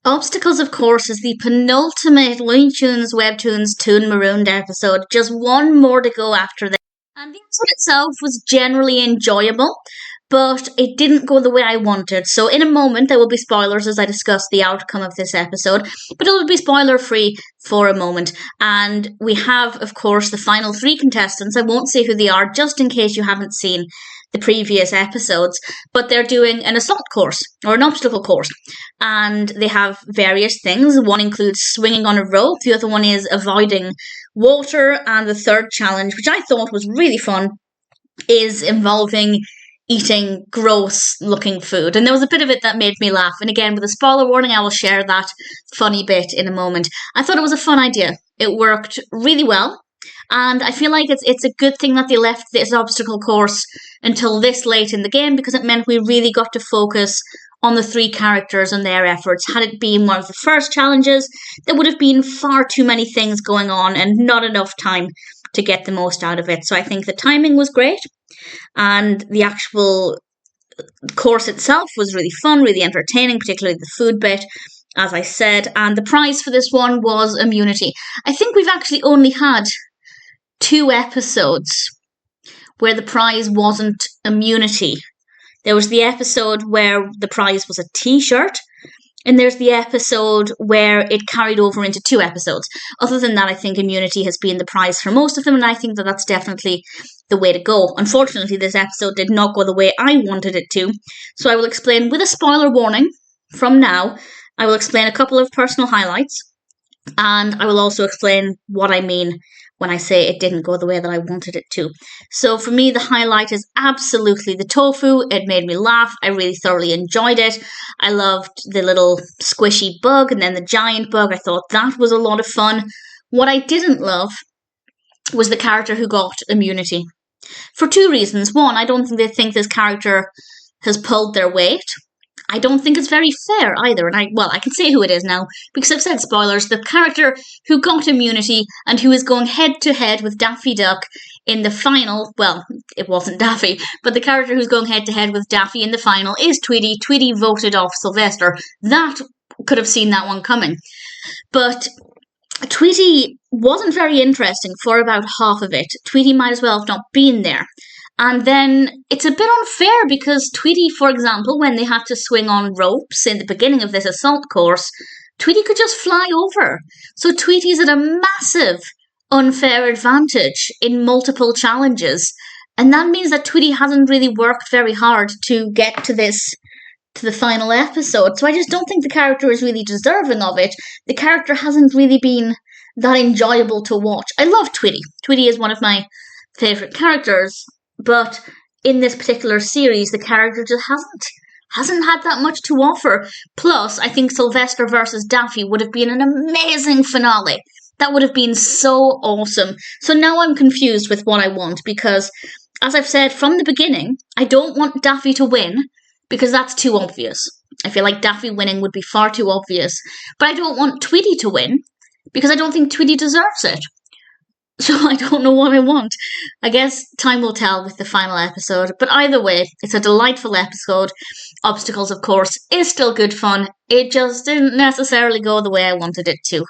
Obstacles, of course, is the penultimate Looney Tunes Webtoons Toon Marooned episode. Just one more to go after this. And the episode itself was generally enjoyable, but it didn't go the way I wanted. So in a moment, there will be spoilers as I discuss the outcome of this episode, but it will be spoiler-free for a moment. And we have, of course, the final three contestants. I won't say who they are, just in case you haven't seen the previous episodes, but they're doing an assault course, or an obstacle course, and they have various things. One includes swinging on a rope, the other one is avoiding water, and the third challenge, which I thought was really fun, is involving eating gross looking food. And there was a bit of it that made me laugh, and again, with a spoiler warning, I will share that funny bit in a moment. I thought it was a fun idea. It worked really well. And I feel like it's a good thing that they left this obstacle course until this late in the game, because it meant we really got to focus on the three characters and their efforts. Had it been one of the first challenges, there would have been far too many things going on and not enough time to get the most out of it. So I think the timing was great, and the actual course itself was really fun, really entertaining, particularly the food bit, as I said. And the prize for this one was immunity. I think we've actually only had 2 episodes where the prize wasn't immunity. There was the episode where the prize was a t-shirt, and there's the episode where it carried over into 2 episodes. Other than that, I think immunity has been the prize for most of them, and I think that that's definitely the way to go. Unfortunately, this episode did not go the way I wanted it to, so I will explain with a spoiler warning from now. I will explain a couple of personal highlights, and I will also explain what I mean when I say it didn't go the way that I wanted it to. So for me, the highlight is absolutely the tofu. It made me laugh. I really thoroughly enjoyed it. I loved the little squishy bug and then the giant bug. I thought that was a lot of fun. What I didn't love was the character who got immunity. For 2 reasons. One, I don't think they think this character has pulled their weight. I don't think it's very fair either, and I can say who it is now, because I've said spoilers. The character who got immunity and who is going head-to-head with Daffy Duck in the final, well, it wasn't Daffy, but the character who's going head-to-head with Daffy in the final is Tweety. Tweety voted off Sylvester. That could have seen that one coming. But Tweety wasn't very interesting for about half of it. Tweety might as well have not been there. And then it's a bit unfair because Tweety, for example, when they had to swing on ropes in the beginning of this assault course, Tweety could just fly over. So Tweety's at a massive unfair advantage in multiple challenges. And that means that Tweety hasn't really worked very hard to get to the final episode. So I just don't think the character is really deserving of it. The character hasn't really been that enjoyable to watch. I love Tweety. Tweety is one of my favourite characters. But in this particular series, the character just hasn't had that much to offer. Plus, I think Sylvester versus Daffy would have been an amazing finale. That would have been so awesome. So now I'm confused with what I want, because, as I've said from the beginning, I don't want Daffy to win, because that's too obvious. I feel like Daffy winning would be far too obvious. But I don't want Tweety to win, because I don't think Tweety deserves it. So I don't know what I want. I guess time will tell with the final episode. But either way, it's a delightful episode. Obstacles, of course, is still good fun. It just didn't necessarily go the way I wanted it to.